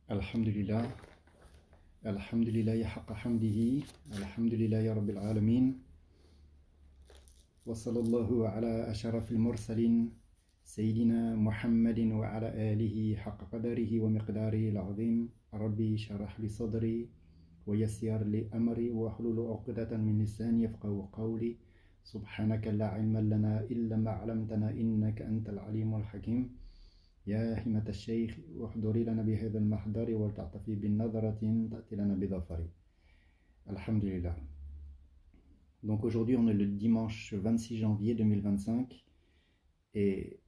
Alhamdulillah, Alhamdulillah haqqa hamdihi, Alhamdulillah ya Rabbil alamin, wa sallallahu ala asharafil mursalin, Sayyidina Muhammadin wa ala alihi haqqa qadarihi wa miqdarihi al-azim, Rabbi sharah li sadri, wa yassir li amri, wa hlul uqdatan min lisani yafqahu qawli, subhanaka la ilma lana illa ma 'allamtana innaka antal alimul hakim. يا همة الشيخ واحضري لنا بهذا المحضر ولتعطفي بالنظرة تأتي لنا بظفر. Alhamdulillah. Donc aujourd'hui on est le dimanche 26 janvier 2025 et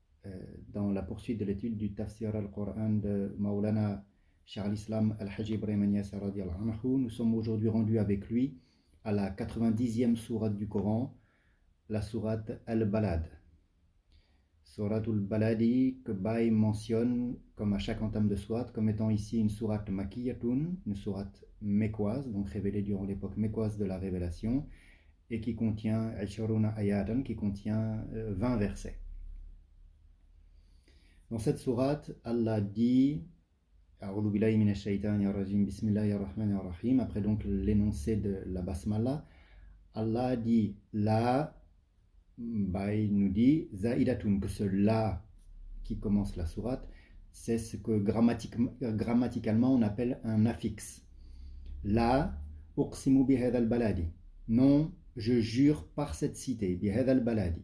dans la poursuite de l'étude du Tafsir al-Qur'an de Maulana Cheikh al-Islam al-Hajj Ibrahim Niasse radiyallahu anhu, nous sommes aujourd'hui rendus avec lui à la 90e sourate du Coran, la sourate Al-Balad. Suratul Baladi que Baye mentionne comme à chaque entame de sourate comme étant ici une sourate makiyatun, une sourate mécoise, donc révélée durant l'époque mécoise de la révélation, et qui contient Asharuna Ayatan, qui contient 20 versets. Dans cette sourate, Allah dit A'udhu billahi minash shaitanir rajim, bismillahir rahmanir rahim, après donc l'énoncé de la basmala, Allah dit la Baï nous dit Za'idatun, que ce la qui commence la sourate, c'est ce que grammaticalement on appelle un affixe. La uqsimu bihadha al-baladi. Non, je jure par cette cité, bihadha al-baladi.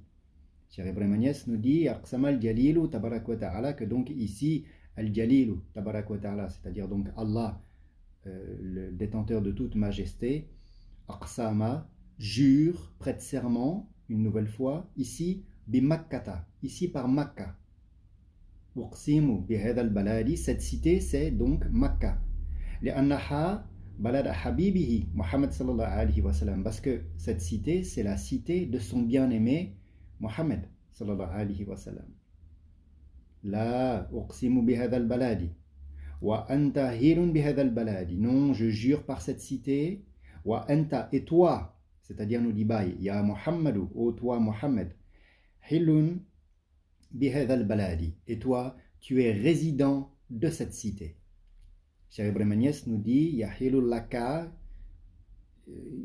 Cheikh Ibrahim Niasse nous dit Aqsama al-jalilu tabarak wa ta'ala, que donc ici al-jalilu tabarak wa ta'ala, c'est-à-dire donc Allah, le détenteur de toute majesté, Aqsama, jure, prête serment, une nouvelle fois, ici, bimakkata, ici par Makka. Uqsimu bihadha al-baladi, cette cité c'est donc Makka. Li'annaha balad habibihi, Muhammad sallallahu alayhi wa sallam, parce que cette cité c'est la cité de son bien-aimé Muhammad sallallahu alayhi wa sallam. La uqsimu bihadha al-baladi, wa anta hilun bihadha al-baladi, non, je jure par cette cité, wa anta, et toi, c'est-à-dire nous dit Baï, Ya Muhammadu, ô toi Muhammad, Hilun bihadha al-baladi, et toi, tu es résident de cette cité. Cheikh Ibrahim Niasse nous dit, Ya hilul laka,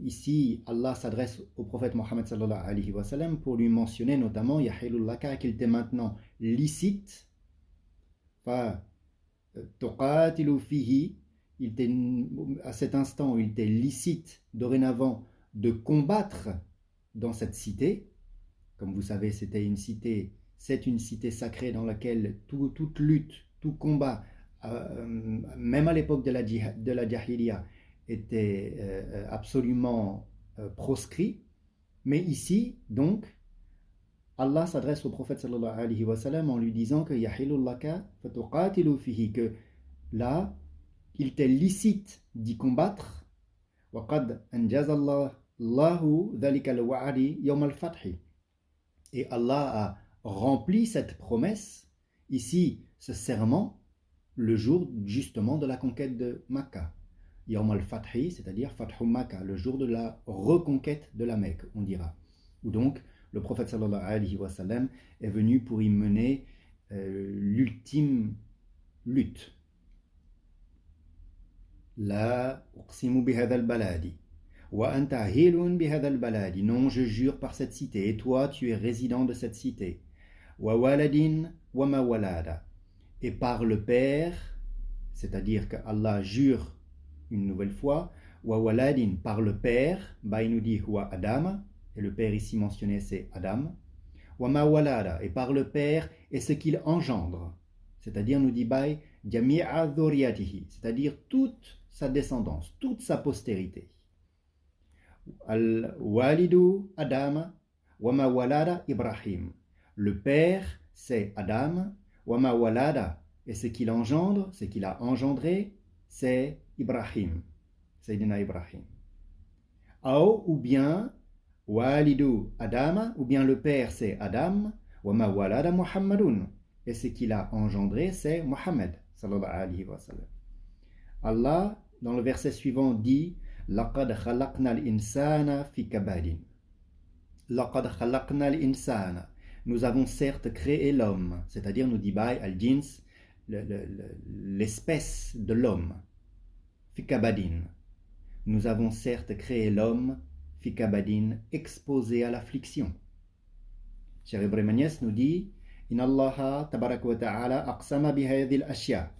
ici Allah s'adresse au prophète Muhammad sallallahu alayhi wa sallam pour lui mentionner notamment, Ya hilul laka, qu'il était maintenant licite, fa tuqatilu fihi, à cet instant où il était licite dorénavant de combattre dans cette cité. Comme vous savez, c'est une cité sacrée dans laquelle toute lutte, tout combat, même à l'époque de la Jahiliya, était absolument proscrit. Mais ici, donc, Allah s'adresse au prophète sallallahu alayhi wa sallam en lui disant que Yahilul laka fatuqatilu fihi, que là, il était licite d'y combattre. وَقَدْ أَنْجَزَ اللَّهُ ذَلِكَ الْوَعْدِ يَوْمَ الْفَتْحِ. Et Allah a rempli cette promesse, ici, ce serment, le jour justement de la conquête de Makkah. Yawm al-Fathi, c'est-à-dire Fathu Makkah, le jour de la reconquête de la Mecque, on dira. Où donc, le prophète sallallahu alayhi wa sallam est venu pour y mener l'ultime lutte. La uqsimu bihadha al-baladi wa anta hilun bihadha al-baladi, non, je jure par cette cité, et toi tu es résident de cette cité. Wa waladin wa ma walada, et par le père, c'est-à-dire que Allah jure une nouvelle fois, wa waladin, par le père, Baï nous dit wa Adam, et le père ici mentionné c'est Adam, wa ma walada, et par le père et ce qu'il engendre, c'est-à-dire nous dit Baï jami'a dhurriyatihi, c'est-à-dire toute sa descendance, toute sa postérité. Al-walidu Adam wa ma walada Ibrahim. Le père, c'est Adam, wa ma walada, et ce qu'il engendre, ce qu'il a engendré, c'est Ibrahim, Sayyidina Ibrahim. Ou bien, walidu Adam, ou bien le père, c'est Adam, wa ma walada Muhammadun, et ce qu'il a engendré, c'est Muhammad, sallallahu alayhi wa sallam. Allah, dans le verset suivant, dit Laqad khalaqna al-insana fi kabadin. Laqad khalaqna al-insana. Nous avons certes créé l'homme, c'est-à-dire nous dit Baï al-jins, l'espèce de l'homme. Fikabadin. Nous avons certes créé l'homme, Fikabadin, exposé à l'affliction. Cheikh Ibrahim Agnès nous dit In Allah tabarak wa ta'ala aqsama bihadhil ashya.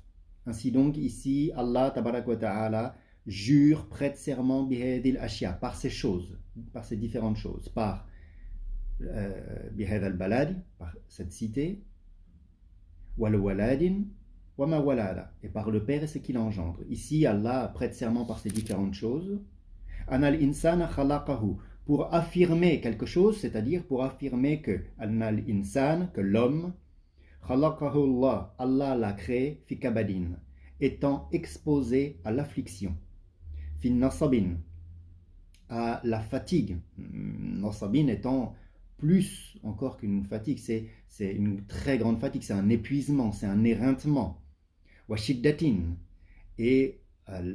Ainsi donc, ici, Allah tabarak wa ta'ala jure, prête serment bihadhil ashya, par ces choses, par ces différentes choses, par bihadhal baladi, par cette cité, wal waladin, wa ma walada, et par le père et ce qu'il engendre. Ici, Allah prête serment par ces différentes choses. Anal insana khalaqahu, pour affirmer quelque chose, c'est-à-dire pour affirmer que Anal insan, que l'homme, khalaqahu Allah, Allah l'a créé, fi kabadin, étant exposé à l'affliction, fi nasabin, à la fatigue. Nasabin étant plus encore qu'une fatigue, c'est une très grande fatigue, c'est un épuisement, c'est un éreintement. Wa shiddatin, et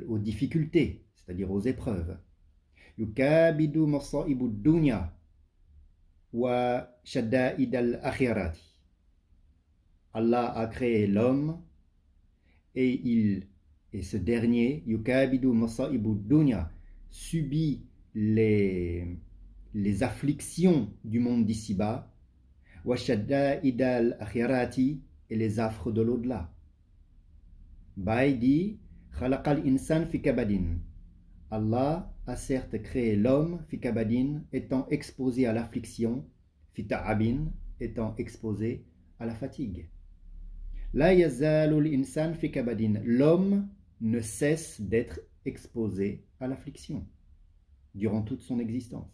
aux difficultés, c'est-à-dire aux épreuves. Yukabidu masaibu dunya wa shadda'id al-akhirati. Allah a créé l'homme et ce dernier, yukabidu masaibu dunya, subit les afflictions du monde d'ici-bas, wa shadda'id al-akhirati, et les affres de l'au-delà. Baï dit Khalaqal insan fi kabadin. Allah a certes créé l'homme, fi kabadin, étant exposé à l'affliction, fi ta'abin, étant exposé à la fatigue. La yazalul insan fi kabadin. L'homme ne cesse d'être exposé à l'affliction durant toute son existence.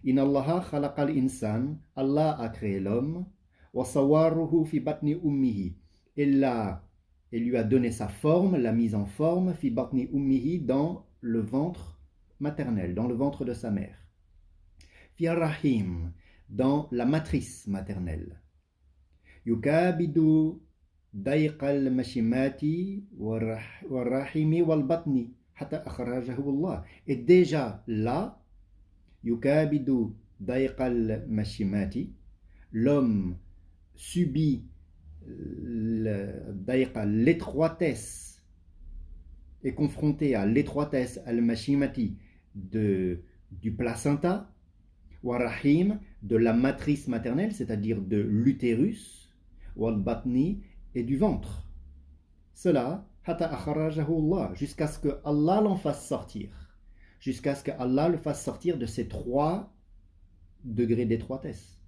In Allah khalaqal insan. Allah a créé l'homme, wa sawaruhu fi batni ummihi. Et lui a donné sa forme, l'a mise en forme, fi batni ummihi, dans le ventre maternel, dans le ventre de sa mère. Fi rahim, dans la matrice maternelle. Yukabidu dayqal mashimati wa rahimi wal batni hatta akhrajahu Allah. Et déjà là, yukabidu dayqal mashimati, l'homme subit l'étroitesse, est confronté à l'étroitesse al-mashimati du placenta, wa rahim, de la matrice maternelle, c'est-à-dire de l'utérus, wal batni, et du ventre. Cela, hatta akhrajahu Allah, jusqu'à ce que Allah l'en fasse sortir, jusqu'à ce que Allah le fasse sortir de ces 3 degrés d'étroitesse.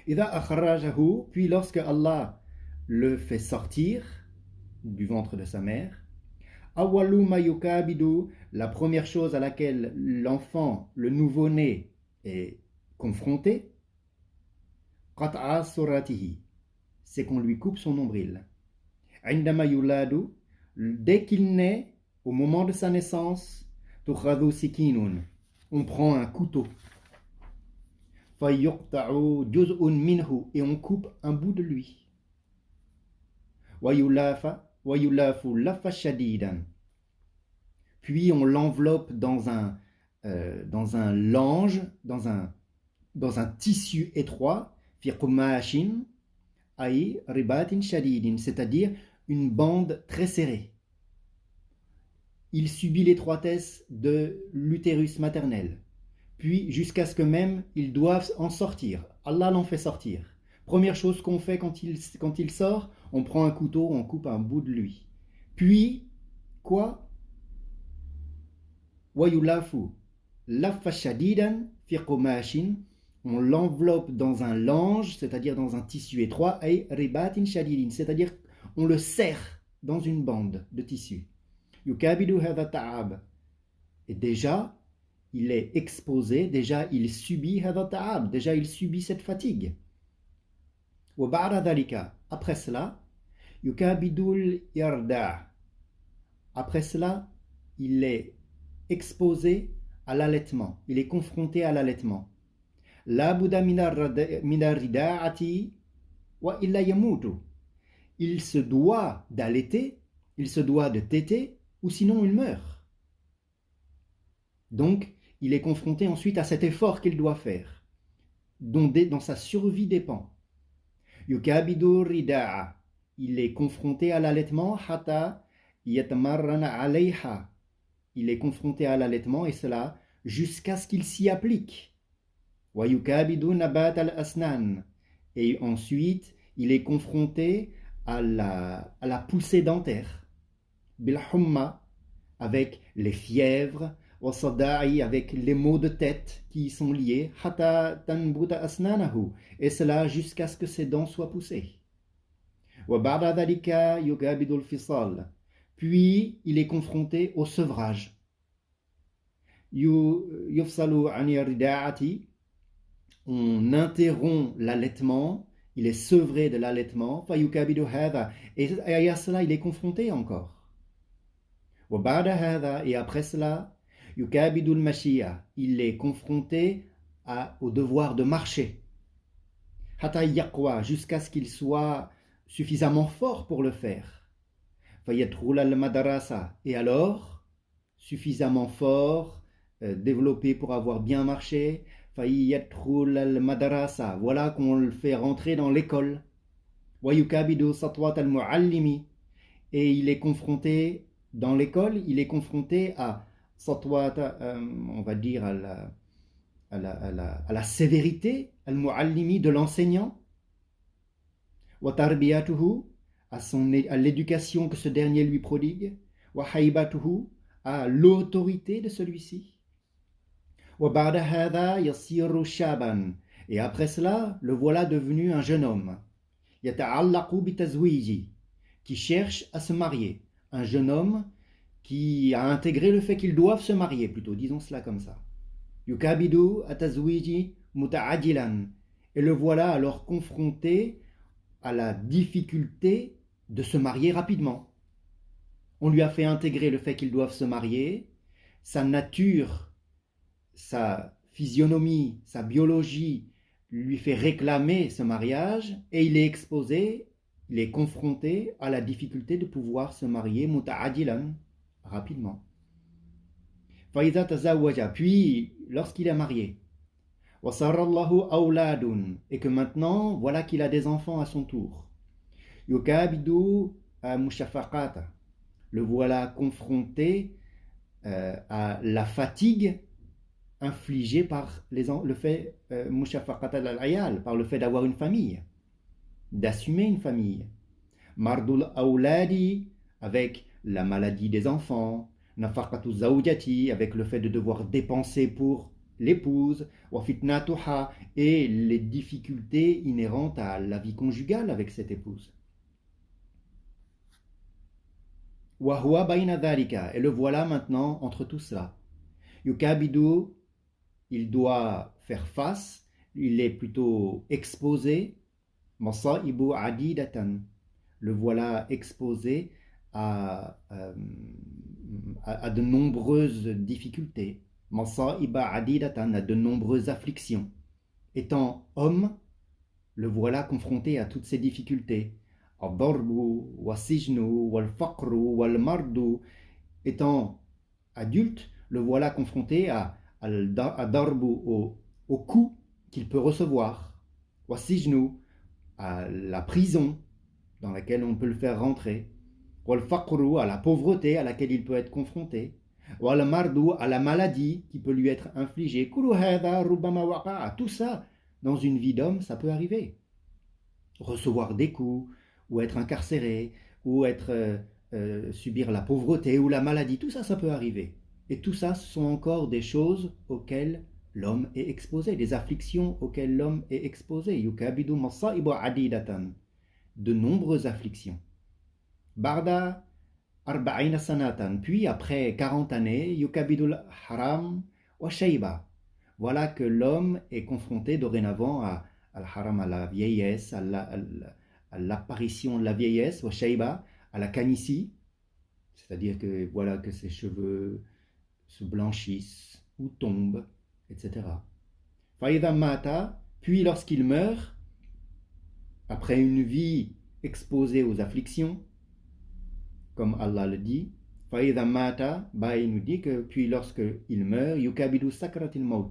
Ida akhrajahu, puis lorsque Allah le fait sortir du ventre de sa mère, awwalu ma yukabidu, la première chose à laquelle l'enfant, le nouveau-né, est confronté, qat'a suratihi, c'est qu'on lui coupe son nombril. Indama yuladu, dès qu'il naît, au moment de sa naissance, tukhadhu sikinun, on prend un couteau. Fayuqta'u juz'un minhu, et on coupe un bout de lui. Wa yulafu lafa shadidan, puis on l'enveloppe dans un lange, dans un tissu étroit, fi qumashin ay ribatin shadidin, c'est-à-dire une bande très serrée. Il subit l'étroitesse de l'utérus maternel. Puis jusqu'à ce que même ils doivent en sortir. Allah l'en fait sortir. Première chose qu'on fait quand il sort, on prend un couteau, on coupe un bout de lui. Puis, quoi? Wayulafu lafa shadidan fi qumashin, on l'enveloppe dans un lange, c'est-à-dire dans un tissu étroit, ay ribatin shadidin, c'est-à-dire on le serre dans une bande de tissu. Yukabidu hadha ta'ab. Et déjà, il est exposé, déjà il subit hadha ta'ab, déjà il subit cette fatigue. Wa ba'da dhalika, après cela, yukabidul yarda. Après cela, il est exposé à l'allaitement, il est confronté à l'allaitement. La buddha minar rida'ati wa illa yamutu. Il se doit d'allaiter, il se doit de téter, ou sinon il meurt. Donc, il est confronté ensuite à cet effort qu'il doit faire, dont sa survie dépend. Yukabidu rida'a. il est confronté à l'allaitement, hata yatamarrana alayha. Il est confronté à l'allaitement et cela jusqu'à ce qu'il s'y applique. Wa yukabidu nabat al-asnan. Et ensuite, il est confronté à la poussée dentaire. Bil humma, avec les fièvres, wa sada'i, avec les maux de tête qui y sont liés, hata tanbuta asnanahu. Et cela jusqu'à ce que ses dents soient poussées. Wa ba'da dhalika yukabidu al-fisal. Puis, il est confronté au sevrage. Yufsalu ani rida'ati. On interrompt l'allaitement, il est sevré de l'allaitement, et à cela il est confronté encore. Et après cela, il est confronté au devoir de marcher, jusqu'à ce qu'il soit suffisamment fort pour le faire. Et alors, suffisamment fort, développé pour avoir bien marché, voilà qu'on le fait rentrer dans l'école. Et il est confronté, dans l'école, il est confronté à on va dire à la sévérité al-muallimi de l'enseignant, à l'éducation que ce dernier lui prodigue, à l'autorité de celui-ci. Et après cela, le voilà devenu un jeune homme. Qui cherche à se marier. Un jeune homme qui a intégré le fait qu'ils doivent se marier, plutôt, disons cela comme ça. Yukabidu atazwiji muta'ajilan. Et le voilà alors confronté à la difficulté de se marier rapidement. On lui a fait intégrer le fait qu'ils doivent se marier, sa nature, sa physionomie, sa biologie lui fait réclamer ce mariage et il est exposé, il est confronté à la difficulté de pouvoir se marier muta'adilan, rapidement. Faïza tazawaja, puis lorsqu'il est marié, wasarallahu awladun, et que maintenant voilà qu'il a des enfants à son tour, yukabidu mushafaqata, le voilà confronté à la fatigue infligée par le fait par le fait d'avoir une famille, d'assumer une famille. Mardul awladi, avec la maladie des enfants. Nafaqatu zawjati, avec le fait de devoir dépenser pour l'épouse. Wa fitnatuha, et les difficultés inhérentes à la vie conjugale avec cette épouse. Wa huwa bayna dhalika, et le voilà maintenant entre tout cela. Yukabidu, il doit faire face, il est plutôt exposé, masa'ibu adidatan, le voilà exposé à de nombreuses difficultés, masa'iba adidatan, à de nombreuses afflictions. Étant homme, le voilà confronté à toutes ces difficultés. Al-darbu, wa-sijnu, wal-faqru, wal-mardu. Étant adulte, le voilà confronté à darbu, au coup qu'il peut recevoir, wa-sijnu, à la prison dans laquelle on peut le faire rentrer, wal-faqru, à la pauvreté à laquelle il peut être confronté, wal-mardu, à la maladie qui peut lui être infligée. Kullu hadha rubbama waqa'a. Tout ça, dans une vie d'homme, ça peut arriver. Recevoir des coups, ou être incarcéré, ou subir la pauvreté ou la maladie, tout ça, ça peut arriver. Et tout ça, ce sont encore des choses auxquelles l'homme est exposé, des afflictions auxquelles l'homme est exposé. Yukabidu masa'ibu adidatan, de nombreuses afflictions. Barda arba'ina sanatan, puis après 40 années, yukabidul haram wa shayba. Voilà que l'homme est confronté dorénavant à al-haram, à la vieillesse, à l'apparition de la vieillesse, wa shayba, à la calvitie, c'est-à-dire que voilà que ses cheveux se blanchissent ou tombent, etc. Faïda mata, puis lorsqu'il meurt, après une vie exposée aux afflictions, comme Allah le dit, Faïda mata, il nous dit que puis lorsqu'il meurt, yukabidu sakratil maut,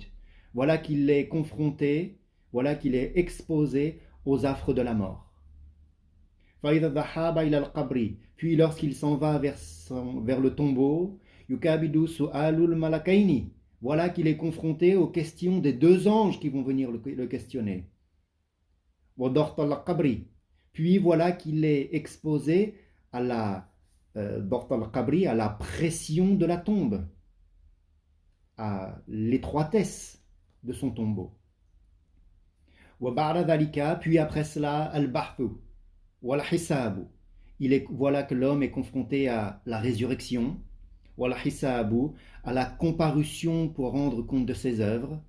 voilà qu'il est confronté, voilà qu'il est exposé aux affres de la mort. فإذا ذهب إلى القبر, puis lorsqu'il s'en va vers le tombeau, yukabidu su'alul malakaini, voilà qu'il est confronté aux questions des deux anges qui vont venir le questionner. Wa dort al-qabri, puis voilà qu'il est exposé à la dort al-qabri, à la pression de la tombe, à l'étroitesse de son tombeau. Wa ba'da dhalika, puis après cela, al-bahthu wa al-hisabu, voilà que l'homme est confronté à la résurrection, wa al-hisabu, à la comparution pour rendre compte de ses œuvres,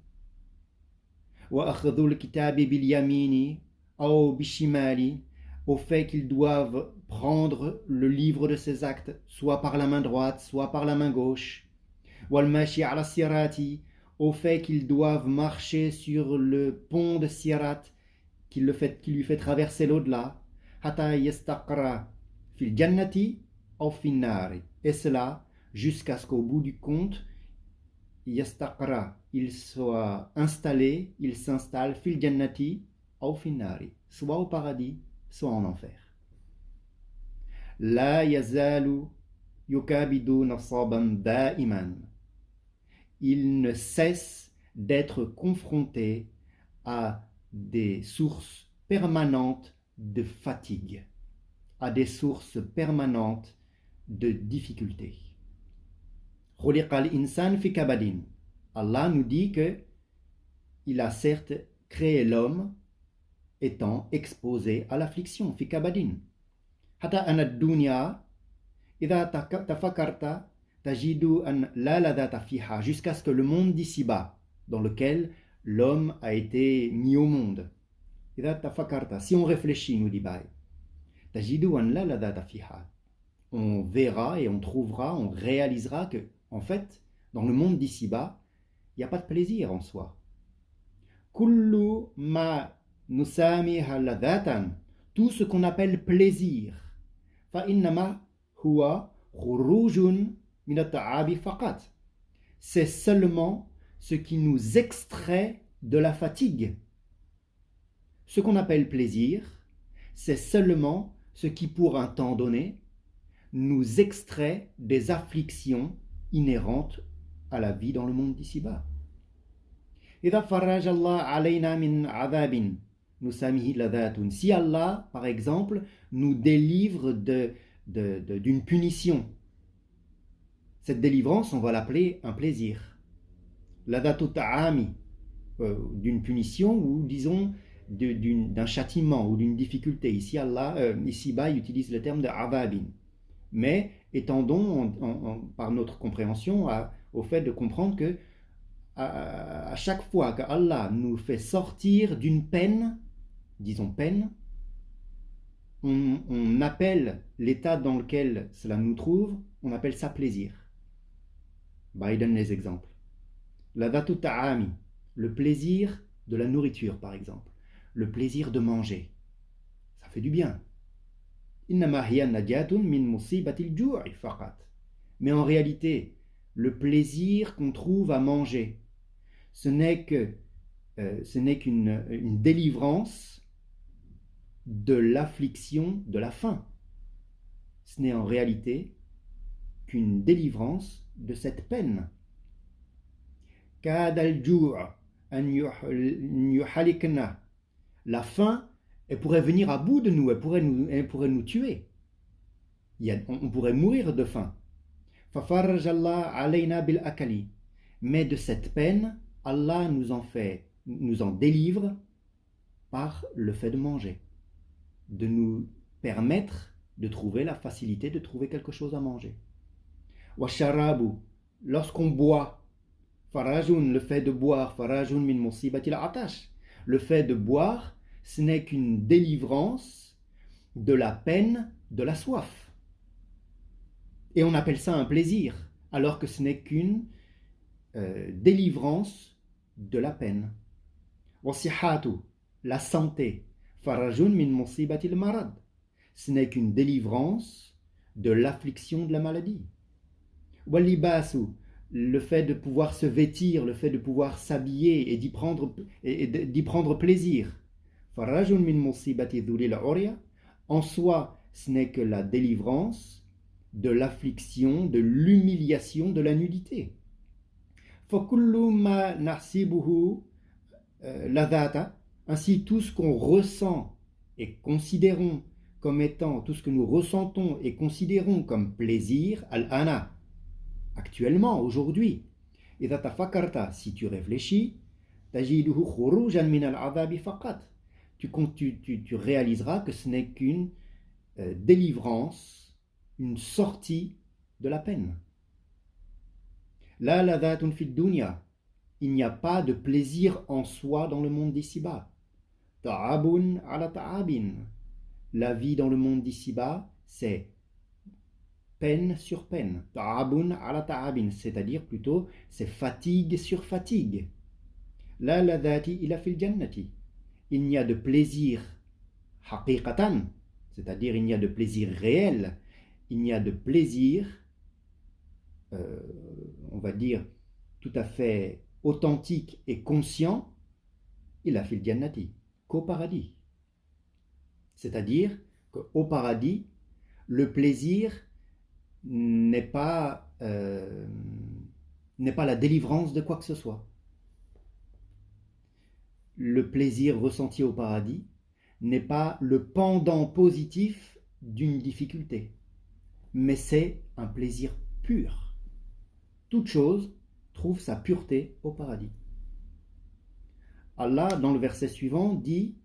wa akhdhul kitabi bil yamini aw bishimali, au fait qu'ils doivent prendre le livre de ses actes, soit par la main droite, soit par la main gauche, wal mashi ala sirati, au fait qu'ils doivent marcher sur le pont de Sirat qui lui fait traverser l'au-delà, hata yastaqra fil jannati aw fin nari, et cela jusqu'à ce qu'au bout du compte, yastaqra, il soit installé, il s'installe fil jannati aw fin nari, soit au paradis, soit en enfer. La yazalu yukabidu nasaban da'iman, il ne cesse d'être confronté à des sources permanentes de fatigue, à des sources permanentes de difficultés. Khuliqal insan fi kabadin. Allah nous dit que il a certes créé l'homme étant exposé à l'affliction, fi kabadin. Hatta anad dunya idha tafakarta tajidu an la ladata fiha, jusqu'à ce que le monde d'ici-bas, dans lequel l'homme a été mis au monde, idha tafakarta, si on réfléchit, nous dit Baï, tajidu an la ladata fiha, on verra et on trouvera, on réalisera que, en fait, dans le monde d'ici-bas, il n'y a pas de plaisir en soi. Kullu ma nusamiha ladatan, tout ce qu'on appelle plaisir, fa innama huwa khurujun min at-ta'abi faqat, c'est seulement ce qui nous extrait de la fatigue. Ce qu'on appelle plaisir, c'est seulement ce qui, pour un temps donné, nous extrait des afflictions inhérentes à la vie dans le monde d'ici-bas. إذا فرج الله علينا من عذاب نسميه لذات, si Allah, par exemple, nous délivre d'une punition, cette délivrance, on va l'appeler un plaisir. Ladatu ta'ami, d'une punition ou disons d'un châtiment ou d'une difficulté. Ici, ici-bas, il utilise le terme de adabin. Mais étendons par notre compréhension au fait de comprendre que à chaque fois qu'Allah nous fait sortir d'une peine, disons peine, on appelle l'état dans lequel cela nous trouve, on appelle ça plaisir. Il donne les exemples. Ladatu ta'ami, le plaisir de la nourriture par exemple, le plaisir de manger, ça fait du bien. Innama hiya najatun min musibatil ju'i faqat. Mais en réalité, le plaisir qu'on trouve à manger, ce n'est qu'une délivrance de l'affliction de la faim. Ce n'est en réalité qu'une délivrance de cette peine. Kadal ju'a an yuhalikna. La faim, elle pourrait venir à bout de nous, elle pourrait nous tuer. On pourrait mourir de faim. Fafarrajallah alayna bil akali. Mais de cette peine, Allah nous en délivre par le fait de manger, de nous permettre de trouver la facilité de trouver quelque chose à manger. Washarabu, lorsqu'on boit, farajun, le fait de boire, farajun min musibatil atash, le fait de boire, ce n'est qu'une délivrance de la peine de la soif. Et on appelle ça un plaisir, alors que ce n'est qu'une délivrance de la peine. Wasihatu, la santé, farajun min musibatil marad, ce n'est qu'une délivrance de l'affliction de la maladie. Walibasu, le fait de pouvoir se vêtir, le fait de pouvoir s'habiller et d'y prendre plaisir. Farajun min musibati dhulil urya En soi, ce n'est que la délivrance de l'affliction, de l'humiliation, de la nudité. فَكُلُّ مَا نَحْسِبُهُ لَذَاتًا. Ainsi, tout ce qu'on ressent et considérons comme étant, tout ce que nous ressentons et considérons comme plaisir, al-ana, actuellement, aujourd'hui. إذا تفكرت, si tu réfléchis, تجده خروجا من العذاب فقط. Tu réaliseras que ce n'est qu'une délivrance, une sortie de la peine. La ladhatun fi dunya. Il n'y a pas de plaisir en soi dans le monde d'ici-bas. Ta'abun ala ta'abin. La vie dans le monde d'ici-bas, c'est peine sur peine. Ta'abun ala ta'abin, c'est-à-dire plutôt c'est fatigue sur fatigue. La ladhati ila fil jannati. Il n'y a de plaisir haqiqatan, c'est-à-dire il n'y a de plaisir réel, il n'y a de plaisir, on va dire, tout à fait authentique et conscient, ila fil jannati, qu'au paradis. C'est-à-dire qu'au paradis, le plaisir n'est pas la délivrance de quoi que ce soit. Le plaisir ressenti au paradis n'est pas le pendant positif d'une difficulté, mais c'est un plaisir pur. Toute chose trouve sa pureté au paradis. Allah, dans le verset suivant, dit,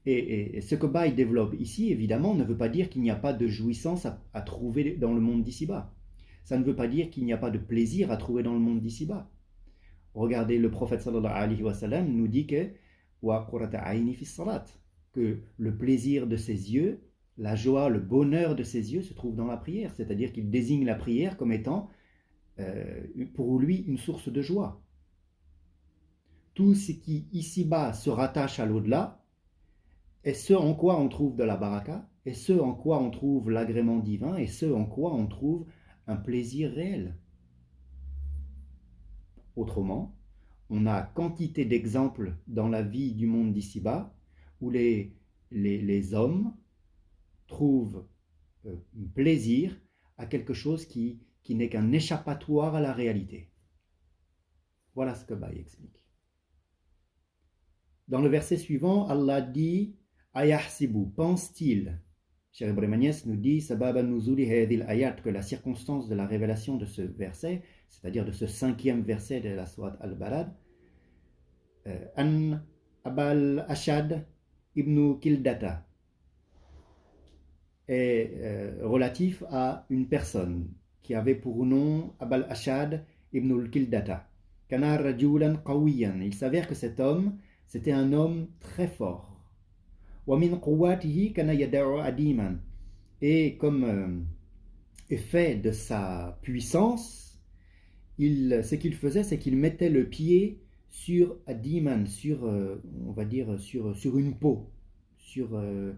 et ce que Baï développe ici, évidemment, ne veut pas dire qu'il n'y a pas de jouissance à trouver dans le monde d'ici-bas. Ça ne veut pas dire qu'il n'y a pas de plaisir à trouver dans le monde d'ici-bas. Regardez, le prophète sallallahu alayhi wa sallam nous dit que le plaisir de ses yeux, la joie, le bonheur de ses yeux se trouve dans la prière, c'est-à-dire qu'il désigne la prière comme étant pour lui une source de joie. Tout ce qui ici-bas se rattache à l'au-delà est ce en quoi on trouve de la baraka, et ce en quoi on trouve l'agrément divin, et ce en quoi on trouve un plaisir réel. Autrement, on a quantité d'exemples dans la vie du monde d'ici-bas où les hommes trouvent plaisir à quelque chose qui n'est qu'un échappatoire à la réalité. Voilà ce que Baï explique. Dans le verset suivant, Allah dit Ayahsibu, pense-t-il? Cheikh Ibrahim Agnès nous dit Sababa nuzuli hadhil ayat, que la circonstance de la révélation de ce verset, c'est-à-dire de ce 5e verset de la sourate Al-Balad, An Abal Ashad ibn Kildata, est relatif à une personne qui avait pour nom Abal Ashad ibn Kildata. Kana rajulan qawiyan. Il s'avère que cet homme, c'était un homme très fort. Wa min quwwatihi kana yad'u adiman. Et comme effet de sa puissance, ce qu'il faisait, c'est qu'il mettait le pied sur adiman, sur, on va dire, sur une peau, sur une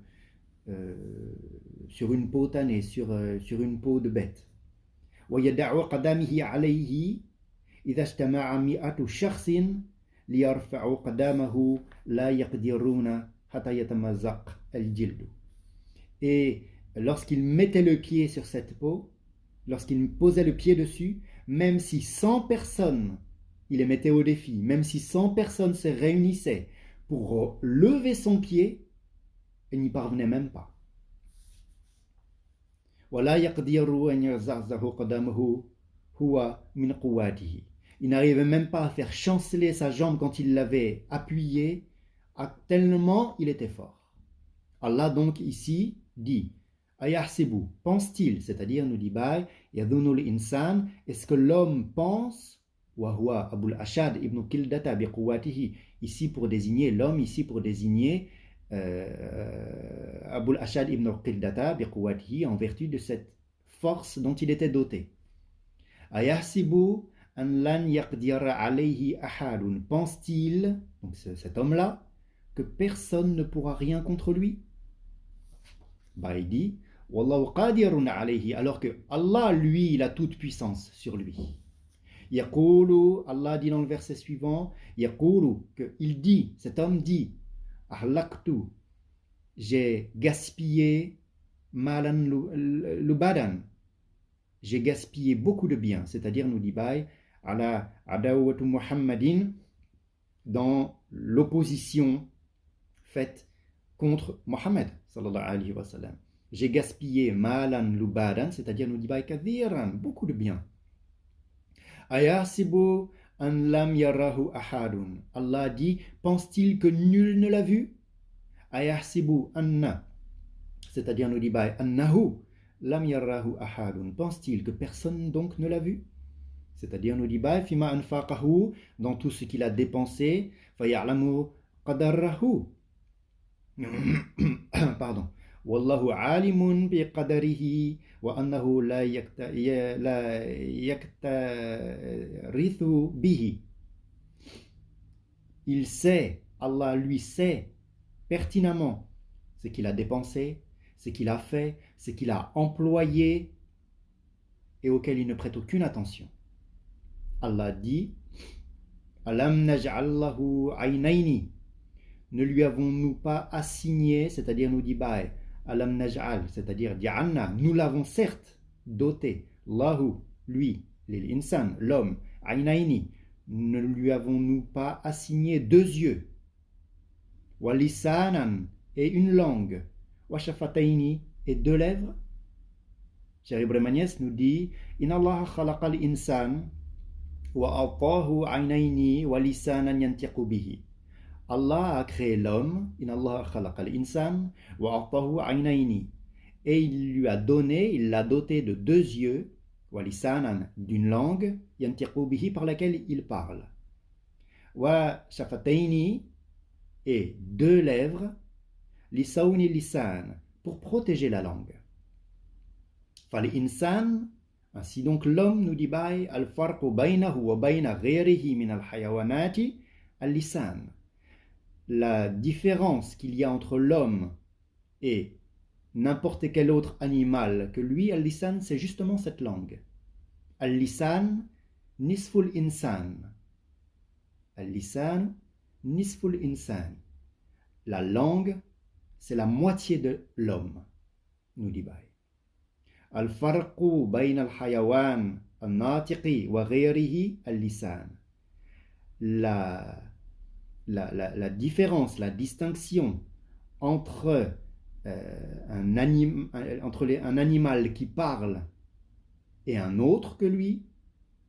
peau tannée, sur une peau de bête. وَيَدَعُ قَدَامِهِ عَلَيْهِ إِذَا اجْتَمَعَ مِئَةُ شَخْصٍ لِيَرْفَعُوا قَدَامَهُ لَا يَقْدِرُونَ حَتَّى يَتَمَزَّقَ الْجِلْدُ. Et lorsqu'il mettait le pied sur cette peau, lorsqu'il posait le pied dessus, même si 100 personnes, il les mettait au défi, même si 100 personnes se réunissaient pour lever son pied, il n'y parvenait même pas. Il n'arrivait même pas à faire chanceler sa jambe quand il l'avait appuyée, tellement il était fort. Allah donc ici dit Ayahsibu, pense-t-il, c'est-à-dire nous dit Baï, Yadunul insan, est-ce que l'homme pense, Wahua Abul Ashad ibn Kildata biquwatihi, ici pour désigner l'homme, ici pour désigner Abul Ashad ibn Kildata biquwatihi, en vertu de cette force dont il était doté. Ayahsibu an lan yaqdira alayhi ahadun, pense-t-il, donc cet homme-là, que personne ne pourra rien contre lui? Baï dit Wallahu qadirun alayhi, alors que Allah, lui, il a toute puissance sur lui. Yaqulu, Allah dit dans le verset suivant, Yaqulu, qu'il dit, cet homme dit, Ahlaktu j'ai gaspillé malan lubadan. J'ai gaspillé beaucoup de biens, c'est-à-dire, nous dit Baye, ala adawatu Muhammadin, dans l'opposition faite contre Mohammed, sallallahu alayhi wa sallam. J'ai gaspillé malan lubadan, c'est-à-dire, nous dit Baye, kathiran, beaucoup de biens. Ayasibu an lam yarahu ahadun. Allah dit, pense-t-il que nul ne l'a vu? Ayasibu anna, c'est-à-dire, nous dit Baye, annahu lam yarahu ahadun. Pense-t-il que personne donc ne l'a vu? C'est-à-dire, nous dit Baye, fima anfaqahu, dans tout ce qu'il a dépensé, faya'lamu qadarahu. Pardon. Wallahu alimun bi qadarihi wa annahu la yaktarithu bihi. Il sait, Allah lui sait pertinemment ce qu'il a dépensé, ce qu'il a fait, ce qu'il a employé et auquel il ne prête aucune attention. Allah dit, Alam naj'allahu aynayni. Ne lui avons-nous pas assigné, c'est-à-dire nous dit Baye, Alam naj'al, c'est-à-dire Di'anna, nous l'avons certes doté, Allahu, lui, l'insan, l'homme, aynayni, ne lui avons-nous pas assigné 2 yeux, wa lisanan, et une langue, wa shafataini, et 2 lèvres. Cheikh Ibrahim Agnès nous dit, Inna Allah khalaqal insan, wa atahu aynayni, wa lisanan yantiqu bihi. Allah a créé l'homme, Inna Allah khalaqal insan, wa atahu aynayni, et il lui a donné, il l'a doté de 2 yeux, wa lisanan, d'une langue, yantiqu bihi, par laquelle il parle, wa shafataini, et 2 lèvres, lisawni lisan, pour protéger la langue. Fal insan, ainsi donc l'homme, nous dit Baye, al farqu baynahu wa bayna ghayrihi min al hayawanati al lisan. La différence qu'il y a entre l'homme et n'importe quel autre animal que lui, al lisan, c'est justement cette langue. Al lisan nisful insan. Al lisan nisful insan. La langue, c'est la moitié de l'homme, nous dit Baye. Al-farqu bayna al-hayawan al-natiqi wa ghayrihi al-lisan. La différence, la distinction entre un animal qui parle et un autre que lui,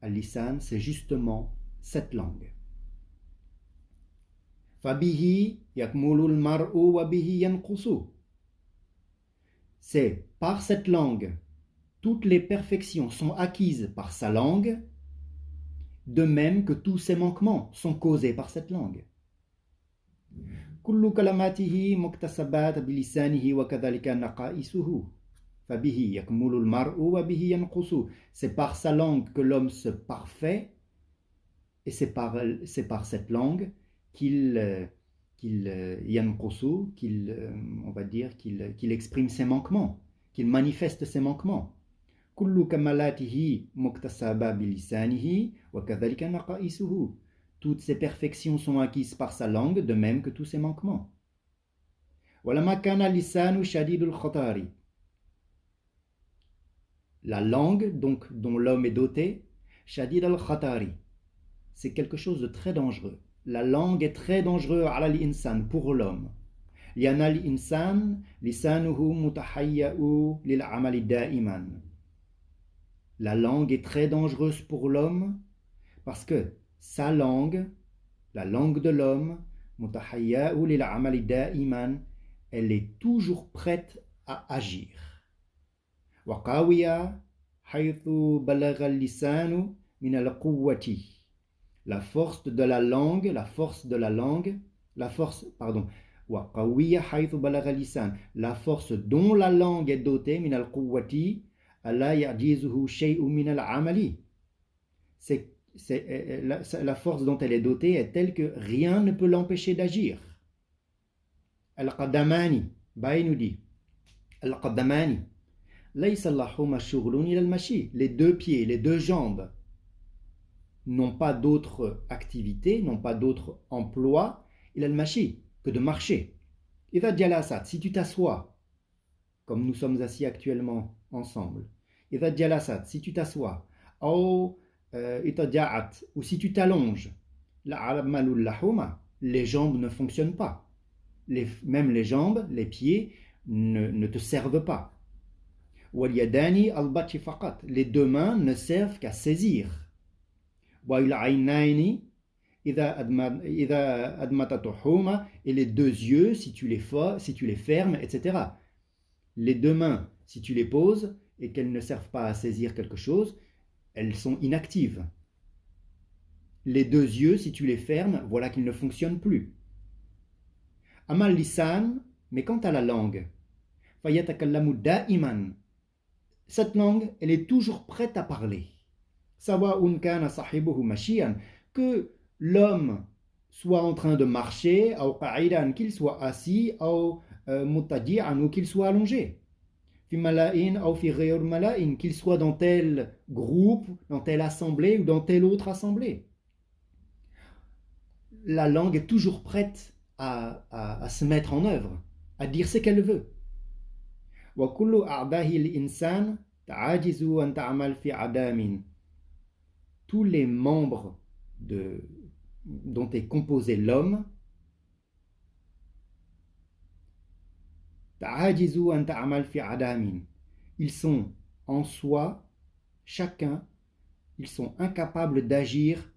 al-lisan, c'est justement cette langue. Fabihi yakmulul mar'u wa bihi yanqusu. C'est par cette langue, toutes les perfections sont acquises par sa langue, de même que tous ses manquements sont causés par cette langue. Kullu kalamatihi muktasabat bilisanihi wa kadhalika naqaisuhu. Fabihi yakmulul mar'u wa bihi yanqusu. C'est par sa langue que l'homme se parfait, et c'est par cette langue qu'il on va dire qu'il exprime ses manquements, qu'il manifeste ses manquements. Kullu kamalatihi muktasaba bilisanihi wa kadhalika naqaisuhu. Toutes ses perfections sont acquises par sa langue, de même que tous ses manquements. Walama kana lisanu shadidul khatari. La langue donc dont l'homme est doté, shadid al-khatari, c'est quelque chose de très dangereux. La langue est très dangereuse ala l'insan, pour l'homme. Liana l'insan lisanuhu mutahayya'u lil amali da'iman. La langue est très dangereuse pour l'homme parce que sa langue, la langue de l'homme, mutahayya'u lil amali da'iman, elle est toujours prête à agir. Wa qawiya haythu balagha al-lisanu min al-quwwati. La force de la langue, la force dont la langue est dotée, min al-quwwati, alla ya'jizuhu shay'un min al-amali. La force dont elle est dotée est telle que rien ne peut l'empêcher d'agir. Al-qadamani, Baye nous dit, Al-qadamani, laysa lahuma shughlun ila al-mashi. Les 2 pieds, les 2 jambes n'ont pas d'autre activité, n'ont pas d'autre emploi, il a le machi, que de marcher. إذا جلست, si tu t'assois, comme nous sommes assis actuellement ensemble. إذا جلست, si tu t'assois. أو إذا ou si tu t'allonges. Les jambes ne fonctionnent pas. Même les jambes, les pieds ne te servent pas. واليدان البطش فقط. Les deux mains ne servent qu'à saisir. والعينين إذا أدمتتهما. Et les deux yeux, si tu les fermes, etc. Les deux mains, si tu les poses et qu'elles ne servent pas à saisir quelque chose, elles sont inactives. Les deux yeux, si tu les fermes, voilà qu'ils ne fonctionnent plus. Amal lisan, mais quant à la langue, fayatakallamu da'iman. Cette langue, elle est toujours prête à parler. Sawa'un kana sahibuhu mashiyan, que l'homme soit en train de marcher, ou qa'idan, qu'il soit assis, ou mutaji'an, ou qu'il soit allongé. Fi mala'in ou fi ghayr mala'in, qu'il soit dans tel groupe, dans telle assemblée ou dans telle autre assemblée. La langue est toujours prête à se mettre en œuvre, à dire ce qu'elle veut. وكل أعضاء الإنسان تعجز أن تعمل في عدم. Tous les membres dont est composé l'homme تعجز أن تعمل في عدم. Ils sont en soi, chacun, ils sont incapables d'agir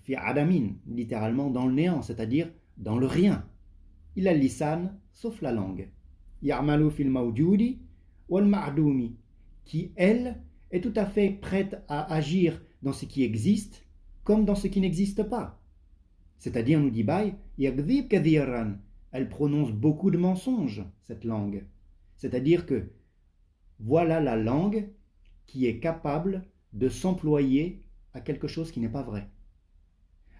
fi adamin, littéralement dans le néant, c'est-à-dire dans le rien. Il a lisan, sauf la langue. Ya'malu fil mawjudi wal ma'dumi, qui, elle, est tout à fait prête à agir dans ce qui existe comme dans ce qui n'existe pas. C'est-à-dire, nous dit Baye, yagdhib kathiran, elle prononce beaucoup de mensonges, cette langue. C'est-à-dire que voilà la langue qui est capable de s'employer à quelque chose qui n'est pas vrai.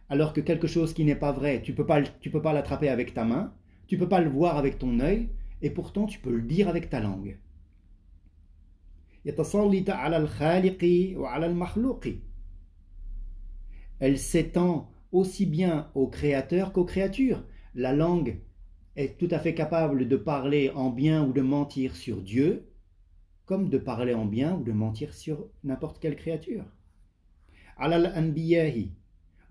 Alors que quelque chose qui n'est pas vrai, tu peux pas l'attraper avec ta main, tu peux pas le voir avec ton œil, et pourtant tu peux le dire avec ta langue. Elle s'étend aussi bien aux créateurs qu'aux créatures. La langue est tout à fait capable de parler en bien ou de mentir sur Dieu, comme de parler en bien ou de mentir sur n'importe quelle créature. Alal anbiyahi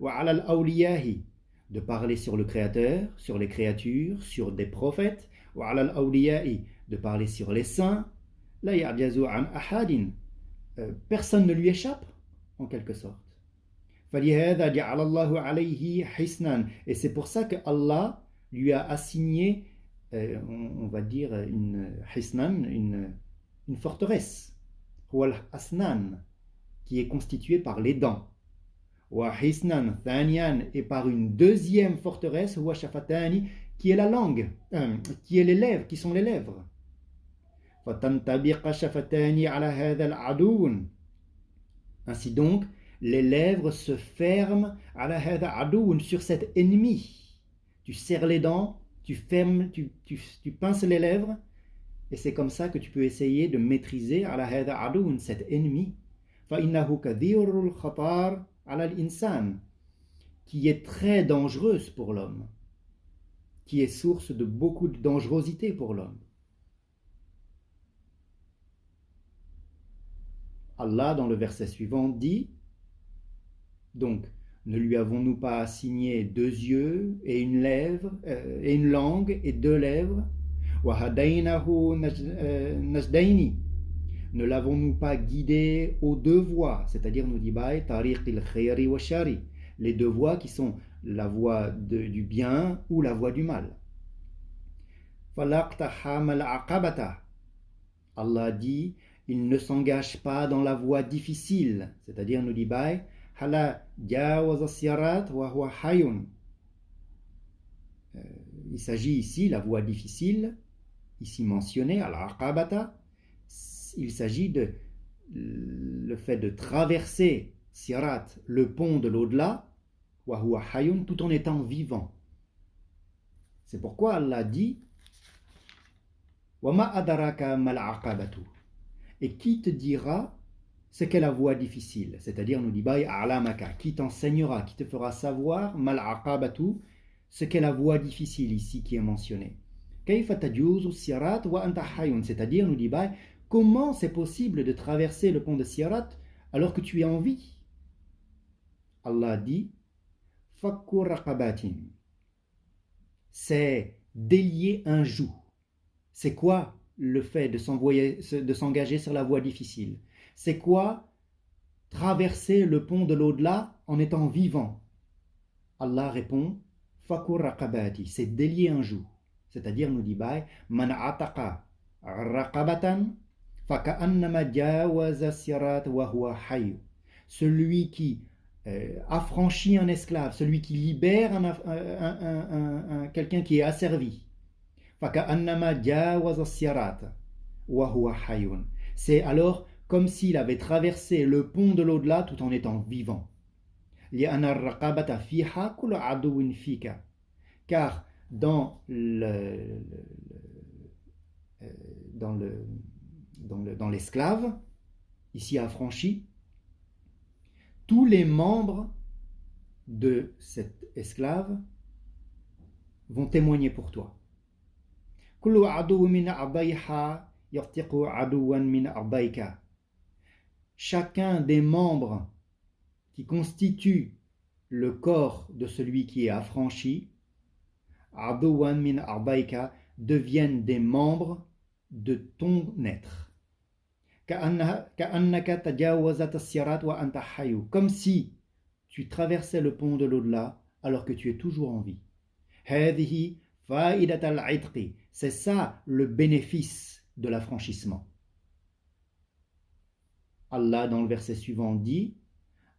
wa alal awliyahi, de parler sur le créateur, sur les créatures, sur des prophètes, wa alal awliyahi, de parler sur les saints. La ya'jazu an ahadin, personne ne lui échappe en quelque sorte. فلهذا جعل الله عليه حسنا, et c'est pour ça que Allah lui a assigné, on va dire une hisnan, une forteresse, huwa al-asnan, qui est constituée par les dents. Wa hisnan thaniyan, et par une deuxième forteresse, huwa shafatani, qui est la langue, qui est les lèvres, qui sont les lèvres. فَتَنْتَبِقَ شَفَتَانِ عَلَى هَذَا الْعَدُوٌ. Ainsi donc, les lèvres se ferment على هذا عدو, sur cet ennemi. Tu serres les dents, tu fermes, tu pinces les lèvres, et c'est comme ça que tu peux essayer de maîtriser على هذا عدو, cet ennemi. فإنه كثير الخطر على الإنسان, qui est très dangereuse pour l'homme, qui est source de beaucoup de dangerosité pour l'homme. Allah, dans le verset suivant, dit donc, ne lui avons-nous pas assigné 2 yeux et une lèvre, et une langue et 2 lèvres? وَهَدَيْنَهُ نَجْدَيْنِ, ne l'avons-nous pas guidé aux 2 voies, c'est-à-dire, nous dit Baye, tariq il-khayri wa shari, les 2 voies qui sont la voie du bien ou la voie du mal. فَلَقْتَحَامَ الْعَقَبَةَ, Allah dit, il ne s'engage pas dans la voie difficile, c'est-à-dire, nous dit Baye, hala jawaza sirat wa huwa hayun. Il s'agit ici, la voie difficile, ici mentionnée, al-aqabata, il s'agit de le fait de traverser sirat, le pont de l'au-delà, wa huwa hayun, tout en étant vivant. C'est pourquoi Allah dit wa ma adraka mal aqabatu. Et qui te dira ce qu'est la voie difficile, c'est-à-dire, nous dit Baye a'lamaka, qui t'enseignera, qui te fera savoir mal aqabatu, ce qu'est la voie difficile ici qui est mentionnée. كيف تجوز الصراط وأنت حي, c'est-à-dire, nous dit Baye, comment c'est possible de traverser le pont de Sirat alors que tu es en vie? Allah dit Fakku raqabatin, c'est délier un joug. C'est quoi le fait de s'engager sur la voie difficile? C'est quoi traverser le pont de l'au-delà en étant vivant? Allah répond Fakku raqabati, c'est délier un joug. C'est-à-dire, nous dit Baye, Man ataqa raqabatan faka'annama jawaza sirat wa huwa hayy. Celui qui affranchit un esclave, celui qui libère quelqu'un qui est asservi. faka'annama jawaza sirat wa huwa hayyun. C'est alors comme s'il avait traversé le pont de l'au-delà tout en étant vivant. Li'anna ar-raqabata fiha kullu aduwwin fika. Car dans l'esclave, ici affranchi, tous les membres de cet esclave vont témoigner pour toi. Chacun des membres qui constituent le corps de celui qui est affranchi, deviennent des membres de ton être. Comme si tu traversais le pont de l'au-delà alors que tu es toujours en vie. C'est ça le bénéfice de l'affranchissement. Allah dans le verset suivant dit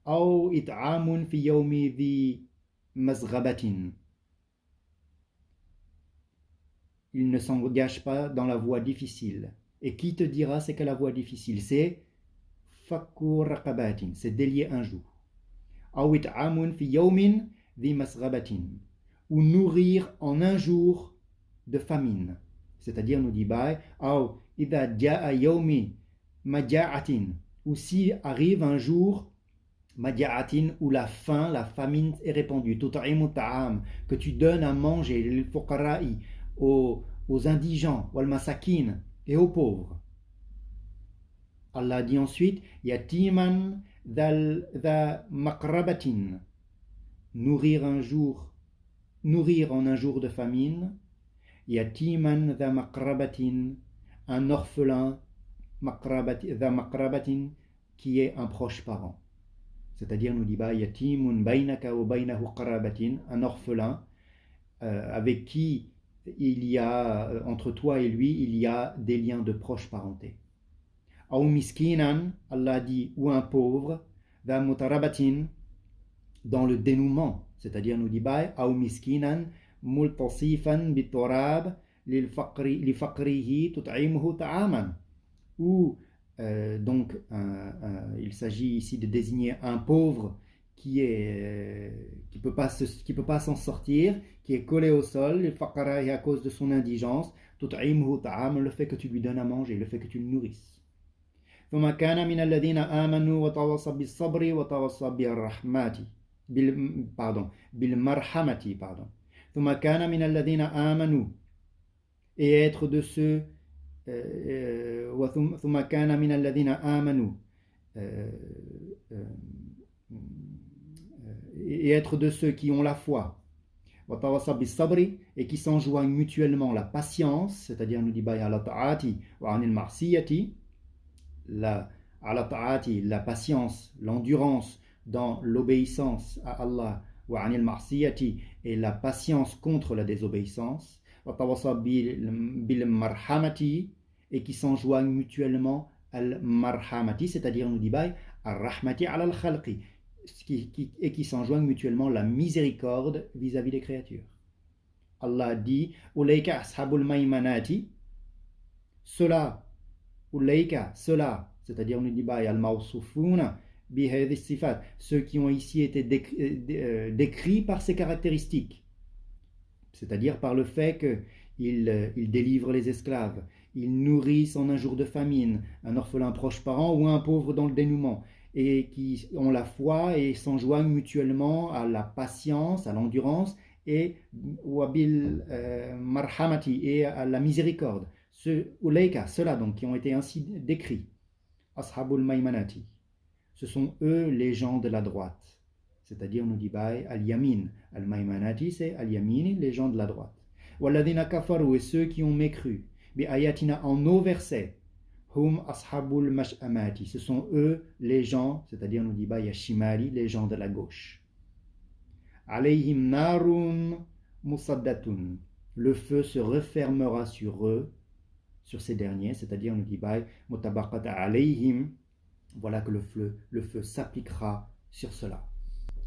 Aw it'amun fi yawmi dhi mazghabatin. Il ne s'engage pas dans la voie difficile. Et qui te dira c'est que la voie difficile? C'est fakku raqabatin, c'est délier un joug. Aw it'amun fi yawmin dhi masghabatin, ou nourrir en un jour de famine. C'est-à-dire, nous dit Baye, aw idha ja'a yawmi maja'atin, ou si arrive un jour maja'atin, où la faim, la famine est répandue, tut'imu ta'am, que tu donnes à manger lil fuqara'i, aux indigents, wal masakin, et aux pauvres. Allah dit ensuite yatiman dha maqrabatin, nourrir en un jour de famine. Yatiman dha maqrabatin, un orphelin, dha maqrabatin, qui est un proche parent. C'est-à-dire, nous dit bah yatimun bainaka wa bainahu qarabatin, un orphelin avec qui il y a, entre toi et lui, il y a des liens de proche parenté. Aw miskinan, Allah dit, ou un pauvre, dha mutarabatin, dans le dénouement, c'est-à-dire, nous dit bah aw miskinan multasifan biturab li faqrihi tut'imuhu ta'aman, ou donc il s'agit ici de désigner un pauvre qui peut pas s'en sortir, qui est collé au sol, le faqara, à cause de son indigence, tut'imuhu ta'am, le fait que tu lui donnes à manger, le fait que tu le nourrisses. ثم كان من الذين آمنوا وتواصوا بالصبر وتواصوا بالرحمة بالمرحمة ثم كان من الذين آمنوا, et être de ceux ثم كان من الذين آمنوا, et être de ceux qui ont la foi, et qui s'enjoignent mutuellement la patience, c'est-à-dire, nous dit ala ta'ati wa anil marsiyati, la patience, l'endurance dans l'obéissance à Allah, wa anil marsiyati, et la patience contre la désobéissance, bil marhamati, et qui s'enjoignent mutuellement al marhamati, c'est-à-dire, nous dit al rahmati ala al khalqi, et qui s'enjoignent mutuellement la miséricorde vis-à-vis des créatures. Allah dit Ulaika ashabul maymanati, cela, c'est-à-dire, on dit al mawsufuna bi hadhihi sifat, ceux qui ont ici été décrits par ces caractéristiques, c'est-à-dire par le fait qu'ils délivrent les esclaves, ils nourrissent en un jour de famine un orphelin proche parent ou un pauvre dans le dénouement, et qui ont la foi et s'enjoignent mutuellement à la patience, à l'endurance et wabil marhamati et à la miséricorde. Ceux-là donc qui ont été ainsi décrits, ashabul maimanati, ce sont eux les gens de la droite. C'est-à-dire, on nous dit al-yamin. Al-maimanati, c'est al-yamini, les gens de la droite. Walladhina kafaru, et ceux qui ont mécru. Bi ayatina, en nos versets. Hum ashabul mash'amati, ce sont eux les gens, c'est-à-dire, on nous dit yashimali, les gens de la gauche. Alayhim narun musaddatun, le feu se refermera sur eux, sur ces derniers, c'est-à-dire, on nous dit mutabaqat alayhim, voilà que le feu s'appliquera sur cela.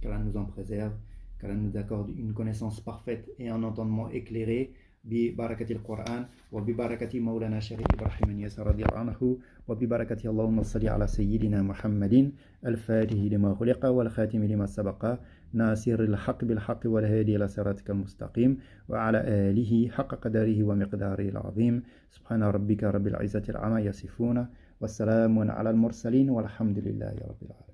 Qu'Allah nous en préserve, qu'Allah nous accorde une connaissance parfaite et un entendement éclairé. ببركة القرآن وببركة مولانا الشيخ إبراهيم ياس رضي الله عنه وببركة اللهم صل على سيدنا محمد الفاتح لما خلق والخاتم لما سبق ناصر الحق بالحق والهادي إلى صراطك المستقيم وعلى آله حق قدره ومقداره العظيم سبحان ربك رب العزة عما يصفون والسلام على المرسلين والحمد لله رب العالمين.